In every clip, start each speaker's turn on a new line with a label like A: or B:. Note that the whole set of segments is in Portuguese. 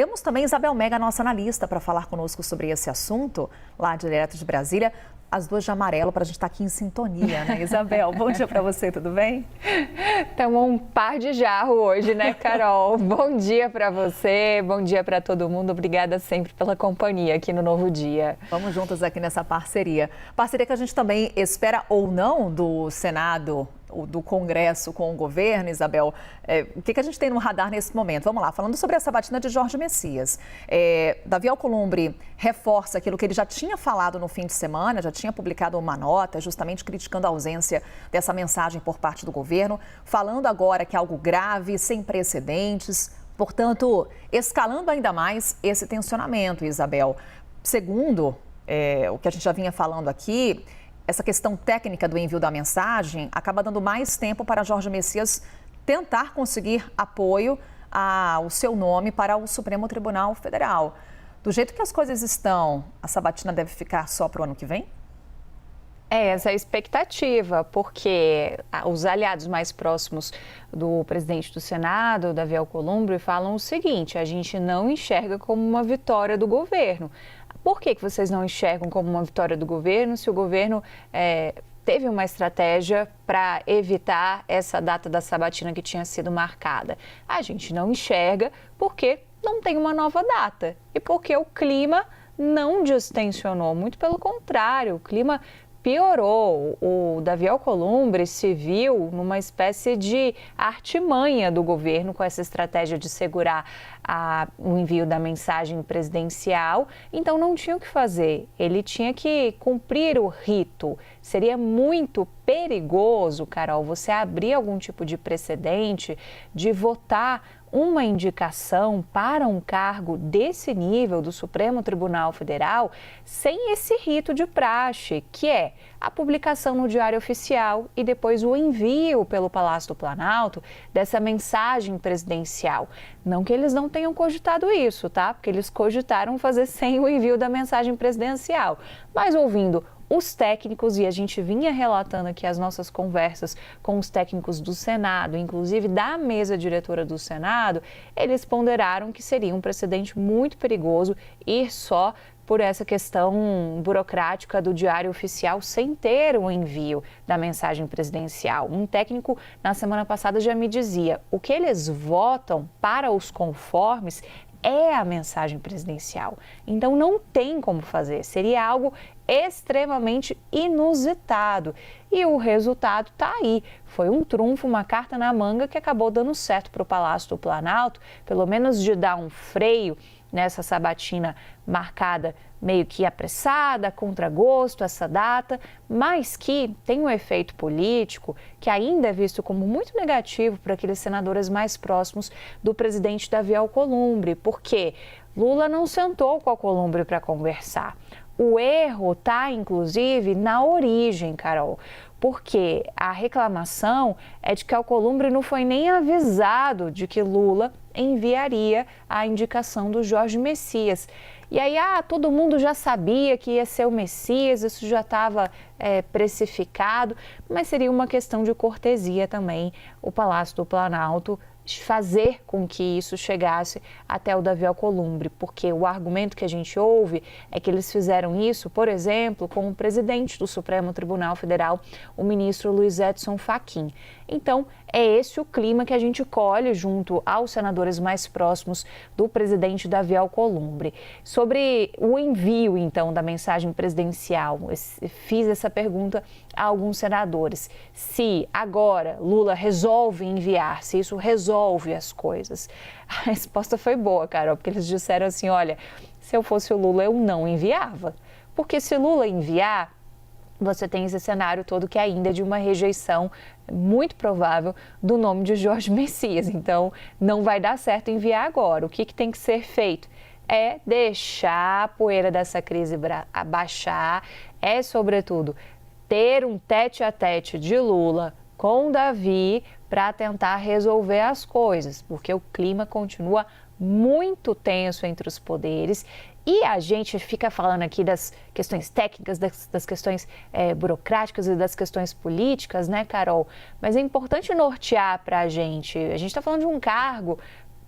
A: temos também Isabel Mega, nossa analista, para falar conosco sobre esse assunto, lá direto de Brasília. As duas de amarelo para a gente estar aqui em sintonia, né, Isabel? Bom dia para você, tudo bem?
B: Estamos um par de jarro hoje, né, Carol? Bom dia para você, bom dia para todo mundo. Obrigada sempre pela companhia aqui no Novo Dia.
A: Vamos juntas aqui nessa parceria. Parceria que a gente também espera ou não do Senado, do Congresso com o governo, Isabel. O que a gente tem no radar nesse momento? Vamos lá, falando sobre a sabatina de Jorge Messias. Davi Alcolumbre reforça aquilo que ele já tinha falado no fim de semana, já tinha publicado uma nota justamente criticando a ausência dessa mensagem por parte do governo, falando agora que é algo grave, sem precedentes, portanto, escalando ainda mais esse tensionamento, Isabel. Segundo o que a gente já vinha falando aqui, essa questão técnica do envio da mensagem acaba dando mais tempo para Jorge Messias tentar conseguir apoio ao seu nome para o Supremo Tribunal Federal. Do jeito que as coisas estão, a sabatina deve ficar só para o ano que vem?
B: Essa é a expectativa, porque os aliados mais próximos do presidente do Senado, Davi Alcolumbre, falam o seguinte: a gente não enxerga como uma vitória do governo. Por que vocês não enxergam como uma vitória do governo se o governo teve uma estratégia para evitar essa data da sabatina que tinha sido marcada? A gente não enxerga porque não tem uma nova data e porque o clima não distensionou, muito pelo contrário, o clima piorou. O Davi Alcolumbre se viu numa espécie de artimanha do governo com essa estratégia de segurar o envio da mensagem presidencial, então não tinha o que fazer, ele tinha que cumprir o rito. Seria muito perigoso, Carol, você abrir algum tipo de precedente de votar uma indicação para um cargo desse nível do Supremo Tribunal Federal sem esse rito de praxe, que é a publicação no Diário Oficial e depois o envio pelo Palácio do Planalto dessa mensagem presidencial. Não que eles não tenham cogitado isso, tá? Porque eles cogitaram fazer sem o envio da mensagem presidencial. Mas ouvindo os técnicos, e a gente vinha relatando aqui as nossas conversas com os técnicos do Senado, inclusive da mesa diretora do Senado, eles ponderaram que seria um precedente muito perigoso ir só por essa questão burocrática do Diário Oficial sem ter o envio da mensagem presidencial. Um técnico na semana passada já me dizia: o que eles votam para os conformes é a mensagem presidencial. Então não tem como fazer, seria algo extremamente inusitado. E o resultado está aí. Foi um trunfo, uma carta na manga que acabou dando certo para o Palácio do Planalto, pelo menos de dar um freio nessa sabatina marcada meio que apressada, contra gosto, essa data, mas que tem um efeito político que ainda é visto como muito negativo para aqueles senadores mais próximos do presidente Davi Alcolumbre, porque Lula não sentou com Alcolumbre para conversar. O erro está, inclusive, na origem, Carol, porque a reclamação é de que Alcolumbre não foi nem avisado de que Lula enviaria a indicação do Jorge Messias. E aí, todo mundo já sabia que ia ser o Messias, isso já estava precificado, mas seria uma questão de cortesia também o Palácio do Planalto fazer com que isso chegasse até o Davi Alcolumbre, porque o argumento que a gente ouve é que eles fizeram isso, por exemplo, com o presidente do Supremo Tribunal Federal, o ministro Luiz Edson Fachin. Então, é esse o clima que a gente colhe junto aos senadores mais próximos do presidente Davi Alcolumbre. Sobre o envio, então, da mensagem presidencial, fiz essa pergunta a alguns senadores. Se agora Lula resolve enviar, se isso resolve as coisas. A resposta foi boa, Carol, porque eles disseram assim: olha, se eu fosse o Lula, eu não enviava. Porque se Lula enviar, você tem esse cenário todo que ainda é de uma rejeição muito provável do nome de Jorge Messias. Então, não vai dar certo enviar agora. O que tem que ser feito? É deixar a poeira dessa crise abaixar, sobretudo, ter um tete-a-tete de Lula com Davi para tentar resolver as coisas, porque o clima continua muito tenso entre os poderes. E a gente fica falando aqui das questões técnicas, das questões burocráticas e das questões políticas, né, Carol? Mas é importante nortear para a gente está falando de um cargo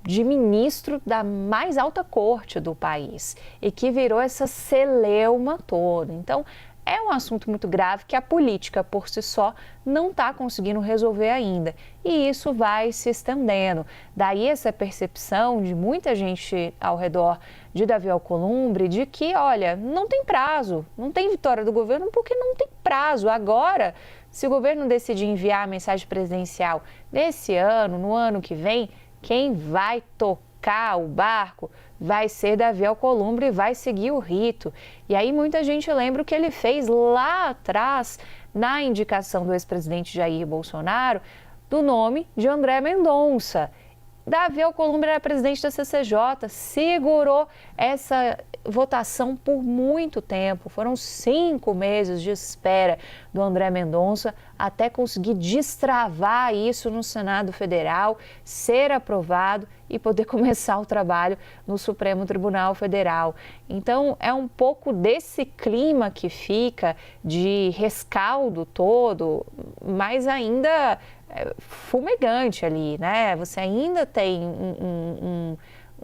B: de ministro da mais alta corte do país e que virou essa celeuma toda. Então, é um assunto muito grave que a política por si só não está conseguindo resolver ainda. E isso vai se estendendo. Daí essa percepção de muita gente ao redor de Davi Alcolumbre de que, olha, não tem prazo, não tem vitória do governo porque não tem prazo. Agora, se o governo decidir enviar a mensagem presidencial nesse ano, no ano que vem, quem vai tocar o barco vai ser Davi Alcolumbre e vai seguir o rito. E aí muita gente lembra o que ele fez lá atrás na indicação do ex-presidente Jair Bolsonaro do nome de André Mendonça. Davi Alcolumbre era presidente da CCJ, segurou essa votação por muito tempo. Foram 5 meses de espera do André Mendonça até conseguir destravar isso no Senado Federal, ser aprovado e poder começar o trabalho no Supremo Tribunal Federal. Então, é um pouco desse clima que fica de rescaldo todo, mas ainda fumegante ali, né? Você ainda tem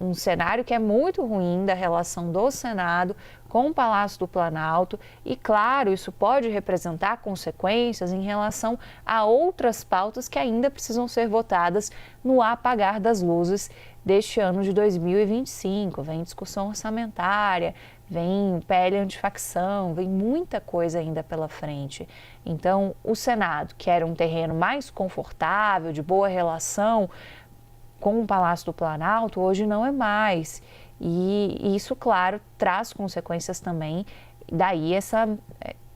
B: um cenário que é muito ruim da relação do Senado com o Palácio do Planalto e, claro, isso pode representar consequências em relação a outras pautas que ainda precisam ser votadas no apagar das luzes deste ano de 2025. Vem discussão orçamentária, vem PL antifacção, vem muita coisa ainda pela frente. Então, o Senado, que era um terreno mais confortável, de boa relação com o Palácio do Planalto, hoje não é mais. E isso, claro, traz consequências também. Daí essa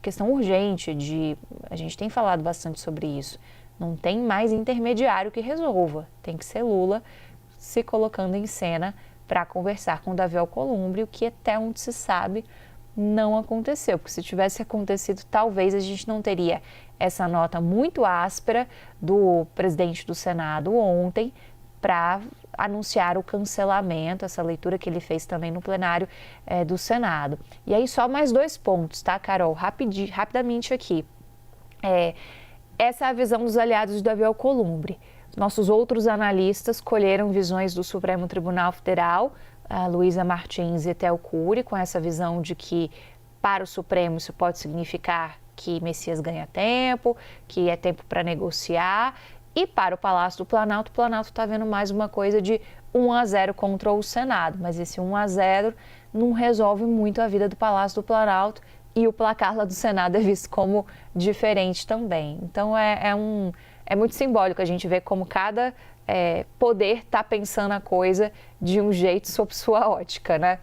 B: questão urgente de... A gente tem falado bastante sobre isso. Não tem mais intermediário que resolva. Tem que ser Lula se colocando em cena para conversar com Davi Alcolumbre, o que até onde se sabe não aconteceu. Porque se tivesse acontecido, talvez a gente não teria essa nota muito áspera do presidente do Senado ontem para anunciar o cancelamento, essa leitura que ele fez também no plenário do Senado. E aí só mais 2 pontos, tá, Carol? Rapidamente aqui. Essa é a visão dos aliados de Davi Alcolumbre. Nossos outros analistas colheram visões do Supremo Tribunal Federal, a Luísa Martins e Theo Cury, com essa visão de que para o Supremo isso pode significar que Messias ganha tempo, que é tempo para negociar. E para o Palácio do Planalto, o Planalto está vendo mais uma coisa de 1-0 contra o Senado. Mas esse 1-0 não resolve muito a vida do Palácio do Planalto e o placar lá do Senado é visto como diferente também. Então é muito simbólico a gente ver como cada poder está pensando a coisa de um jeito sob sua ótica, né?